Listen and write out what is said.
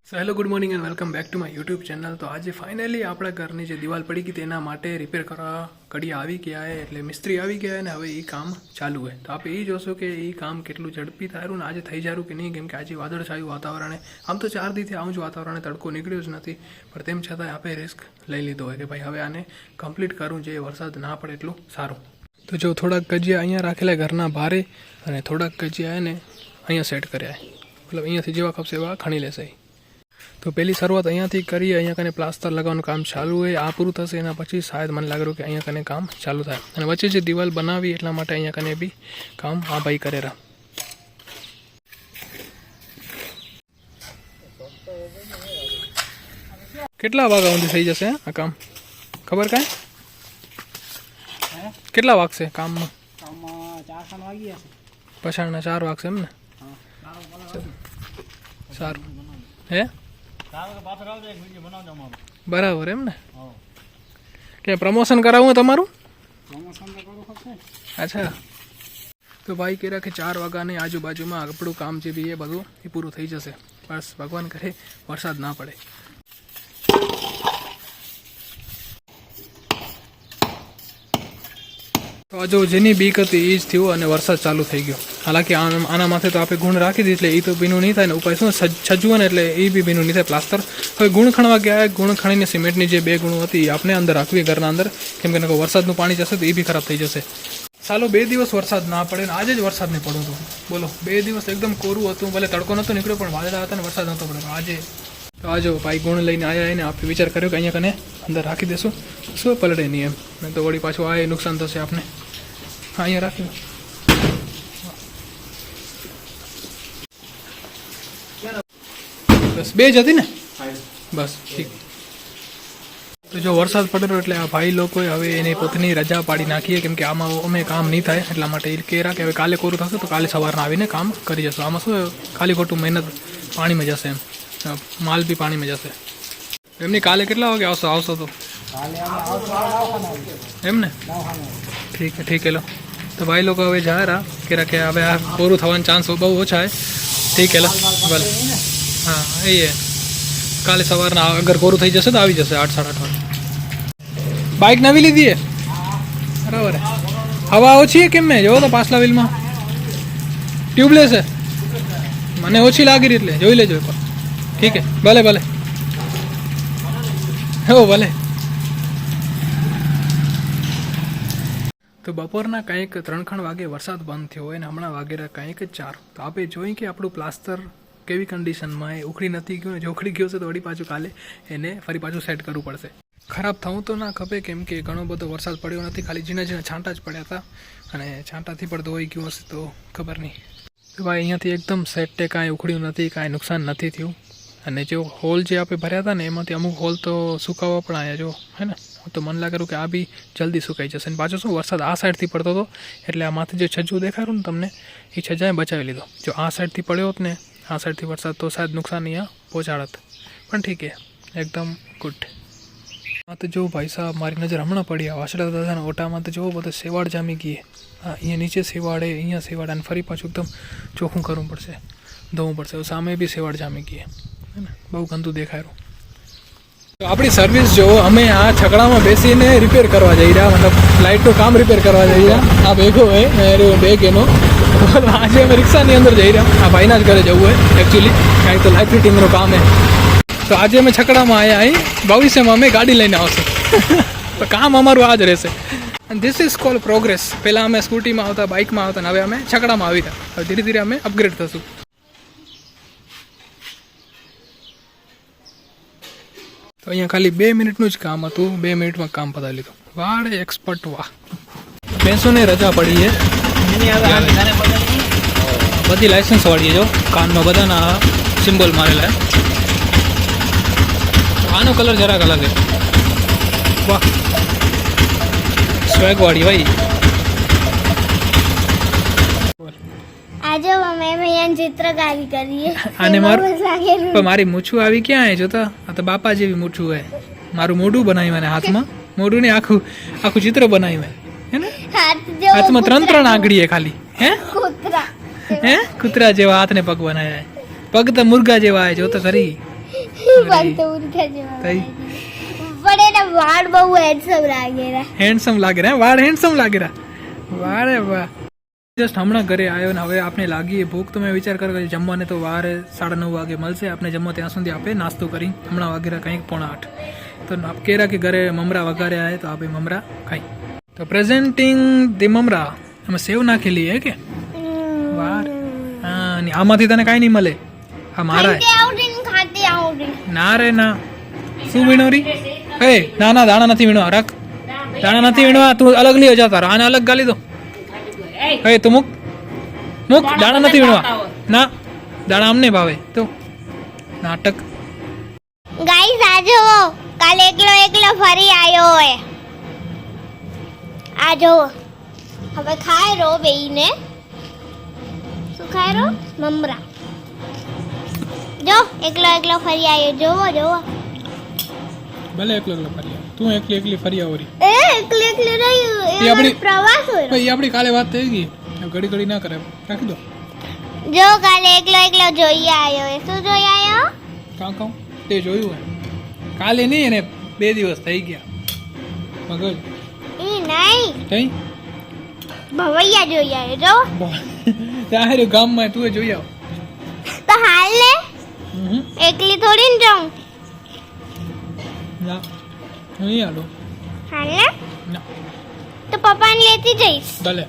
So hello good morning and welcome back to my YouTube channel. તો આજે finally આપણા ઘરની જે દિવાલ પડી ગઈ તેના માટે રિપેર કરવા કડિયા આવી ગયા છે, એટલે મિસ્ત્રી આવી ગયા અને હવે એ કામ ચાલુ છે. તો આપણે એ જોશું કે એ કામ કેટલું ઝડપી થાયું ને આજે થઈ જારું કે નહીં, કેમ કે આજે વાદળછાયું વાતાવરણ. આમ તો 4 દિવસથી આવું જ વાતાવરણ, તડકો નીકળ્યો જ નથી, પણ તેમ છતાંય આપણે રિસ્ક લઈ લીધો હોય કે ભાઈ હવે આને કમ્પ્લીટ કરવું, જે વરસાદ ના પડે એટલું સારું. તો જો થોડાક કજિયા અહીંયા રાખેલા ઘરના ભારે અને થોડાક કજિયા એને અહીંયા સેટ કર્યા, મતલબ અહીંયાથી જેવા ખપશે એવા ખણી લેશે. તો પહેલી શરૂઆત અહીંયાથી કરીએ. અહીંયા કને પ્લાસ્ટર લગાવવાનું કામ ચાલુ હોય, આ પૂરું થશે એના પછી શાયદ મને લાગ્યું કે અહીંયા કને કામ ચાલુ થાય. અને વચ્ચે જે દિવાલ બનાવી એટલા માટે અહીંયા કને બી કામ આ ભાઈ કરેરા. કેટલા વાગ્યા સુધી થઈ જશે આ કામ ખબર કાંઈ? કેટલા વાગશે કામમાં? પછાડના 4 વાગશે એમ ને? સારું હે બરાબર એમ ને? કે પ્રમોશન કરાવું તમારું? અચ્છા. તો ભાઈ કહે કે 4 વાગ્યાની આજુબાજુમાં આપણું કામ જે બી એ બધું એ પૂરું થઈ જશે. બસ ભગવાન કરે વરસાદ ના પડે. તો આ જો જેની બીક હતી એ જ થયું અને વરસાદ ચાલુ થઈ ગયો. હાલાકી આના માથે તો આપણે ગુણ રાખી દીધી એટલે એ તો ભીનું નહીં થાય ને. ઉપાય શું છજવું ને એટલે એ બી ભીનું નહીં થાય પ્લાસ્ટર. હવે ગુણ ખણવા ગયા, ગુણ ખણીને સિમેન્ટની જે 2 ગુણો હતી આપણે અંદર રાખવી ઘરના અંદર, કેમ કે વરસાદનું પાણી જશે તો એ બી ખરાબ થઈ જશે. ચાલો 2 દિવસ વરસાદ ના પડે ને આજે જ વરસાદ નહીં પડ્યો હતો. બોલો 2 દિવસ એકદમ કોરું હતું, ભલે તડકો નહોતો નીકળ્યો પણ વાદળા હતા ને વરસાદ નહોતો પડ્યો. આજે તો આજો ભાઈ ગુણ લઈને આવ્યા ને આપણે વિચાર કર્યો કે અહીંયા કને અંદર રાખી દેશું, શું પલળે નહીં એમ. નહીં તો વળી પાછું આ નુકસાન થશે આપણે. હા અહીંયા રાખી બસ 2 જ હતી ને? બસ ઠીક. તો જો વરસાદ પડ્યો એટલે આ ભાઈ લોકોએ હવે એની પોતાની રજા પાડી નાખીએ, કેમ કે આમાં અમે કામ નહીં થાય એટલા માટે એ કહેરા કે હવે કાલે કોરું થશે તો કાલે સવારના આવીને કામ કરી જશું. આમાં શું ખાલી ખોટું મહેનત પાણીમાં જશે, એમ માલ બી પાણીમાં જશે. એમની કાલે કેટલા વાગે આવશો તો એમ ને? ઠીક હે ઠીક. હેલો તો ભાઈ લોકો હવે જાય રહ્યા કે હવે આ કોરું થવાનો ચાન્સ બહુ ઓછા છે. ઠીક હેલો ભલે. હા એ કાલે સવારના અગર કોરું થઈ જશે તો આવી જશે 8 સાડા 8 વાગે. બાઇક નવી લીધી હે? બરાબર. હવા ઓછી હે કેમ? મેં જોવો તો પાછલા વ્હીલમાં ટ્યુબલેસ હે, મને ઓછી લાગી રહી એટલે જોઈ લેજો એકવાર. ઠીક હે ભલે ભલે. હો ભલે. તો બપોરના કંઈક 3 વાગે વરસાદ બંધ થયો હોય ને હમણાં વાગેરા કંઈક 4. તો આપણે જોઈએ કે આપણું પ્લાસ્ટર કેવી કન્ડિશનમાં એ ઉખડી નથી ગયું ને, જો ઉખડી ગયો છે તો વળી પાછું કાલે એને ફરી પાછું સેટ કરવું પડશે. ખરાબ થવું તો ના ખપે, કેમ કે ઘણો બધો વરસાદ પડ્યો નથી, ખાલી ઝીણા ઝીણા છાંટા જ પડ્યા હતા અને છાંટાથી પણ ધોઈ ગયું હશે તો ખબર નહીં. તો ભાઈ અહીંયાથી એકદમ સેટે કાંઈ ઉખડ્યું નથી, કાંઈ નુકસાન નથી થયું. અને જો હોલ જે આપણે ભર્યા હતા ને એમાંથી અમુક હોલ તો સુકાવવા પણ આવ્યા જો હે ને. તો મને લાગ્યું કે આ બી જલ્દી સુકાઈ જશે. અને પાછો શું વરસાદ આ સાઈડથી પડતો હતો એટલે આ માથે જે છજ્જું દેખાયું ને તમને એ છજાએ બચાવી લીધો. જો આ સાઈડથી પડ્યો હોત ને, આ સાઈડથી વરસાદ તો શાયદ નુકસાન અહીંયા પહોંચાડત. પણ ઠીક છે એકદમ ગુડ. હા તો જો ભાઈ સાહેબ મારી નજર હમણાં પડી આ વાસડા દાદાના ઓટામાં તો જો બધો સેવાડ જામી ગઈ. હા અહીંયા નીચે સેવાડે, અહીંયા સેવાડ, અને ફરી પાછું એકદમ ચોખ્ખું કરવું પડશે, ધોવું પડશે. સામે બી સેવાડ જામી ગઈ હે ને, બહુ ગંદુ દેખાયું. તો આપણી સર્વિસ જો અમે આ છકડામાં બેસીને રિપેર કરવા જઈ રહ્યા, મતલબ લાઇટનું કામ રિપેર કરવા જઈ રહ્યા. આ બેગો હોય બેગ એનો. આજે અમે રિક્ષાની અંદર જઈ રહ્યા, આ ભાઈના જ ઘરે જવું હોય એકચ્યુઅલી, કારણ કે લાઇટ ફિટિંગનું કામ છે. તો આજે અમે છકડામાં આવ્યા, અહીં ભવિષ્યમાં અમે ગાડી લઈને આવશું. તો કામ અમારું આ જ રહેશે. And this is call progress. પહેલાં અમે સ્કૂટીમાં આવતા, બાઇકમાં આવતા, અને હવે અમે છકડામાં આવી રહ્યા. હવે ધીરે ધીરે અમે અપગ્રેડ થશું. તો અહીંયા ખાલી 2 મિનિટનું જ કામ હતું, 2 મિનિટમાં કામ પતાવી લીધું. વાડે એક્સપર્ટ, વાહ. ભેંસોને રજા પડી છે બધી, લાઇસન્સ વાળી જો કાનમાં બધાના સિમ્બોલ મારેલા. આનો કલર જરાક અલગ છે, વાહ સ્વેગ વાળી ભાઈ. આજે મેં ભૈયા ચિત્રકારી કરી આને મારી મૂછું આવી ક્યાં હે જોતા? આ તો બાપા જેવી મૂછું હે. મારું મોઢું બનાવ્યું મને હાથમાં, મોઢું ને આખું ચિત્ર બનાવ્યું હે ને. હાથમાં 3 આંગળી હે ખાલી. હે કૂતરા જેવા હાથ ને પગ બનાવ્યા, પગ તો મુર્ગા જેવા હે જો તો ખરી. બળતો ઉરખા જેવા તઈ પણ એના વાળ બહુ હેન્ડસમ લાગેલા. હેન્ડસમ લાગે રે વાળ હેન્ડસમ લાગે રા વારે વાહ. જસ્ટ હમણાં ઘરે આવ્યો ને હવે આપણે લાગીએ ભૂખ. તો મેં વિચાર કર્યો કે જમવાને તો વારે 9:30 વાગે મળશે. આપણે જમવા ત્યાં સુધી આપણે નાસ્તો કરી હમણાં વાગેરા કંઈક 7:45. તો આપ કેરા કે ઘરે મમરા વઘાર્યા હે તો આપણે મમરા ખાઈ. તો પ્રેઝન્ટિંગ ધી મમરા. અમે સેવ નાખેલી હે કે વાર હા ને આમાંથી તને કાંઈ નહીં મળે. હા મારા ખાતી આવડી ના રે ના શું વીણો રી હે ના ના દાણા નથી વીણવા રાખ દાણા નથી વીણવા તું અલગ લઈ જા તારા આને અલગ ગાલી દો હે તું મુક મુક દાણા નથી વીણવા ના દાણા અમને ભાવે તો નાટક. ગાઈસ આ જોવો કાલે એકલો ફરી આવ્યો હોય. આ જોવો હવે ખાય રો બેઈને. શું ખાય રો મમરા. જો એકલો ફરી આવ્યો. જોવો જોવો ભલે એકલો ફરી તું એકલી ફરી આવરી એ એકલી રહ્યું એ એ આપણી- પ્રવાસ હોય. ભાઈ આપણી કાલે વાત થઈ ગઈ ઘડી ઘડી ના કરે રાખી દો. જો કાલે એકલો જોઈ આવ્યો. એ શું જોઈ આવ્યો? કાં તે જોયું હે કાલે નહીં એને 2 દિવસ થઈ ગયા મગજ ઈ નહીં કઈ ભવૈયા જોઈ આવ્યો. જો ત્યાં ગામમાં તું જોઈ આવ. તો હાલ ને એકલી થોડી ને જાઉં. ના હું નહીં આલો હાલ ને ના તો પપ્પાને લેતી જઈશ. ભલે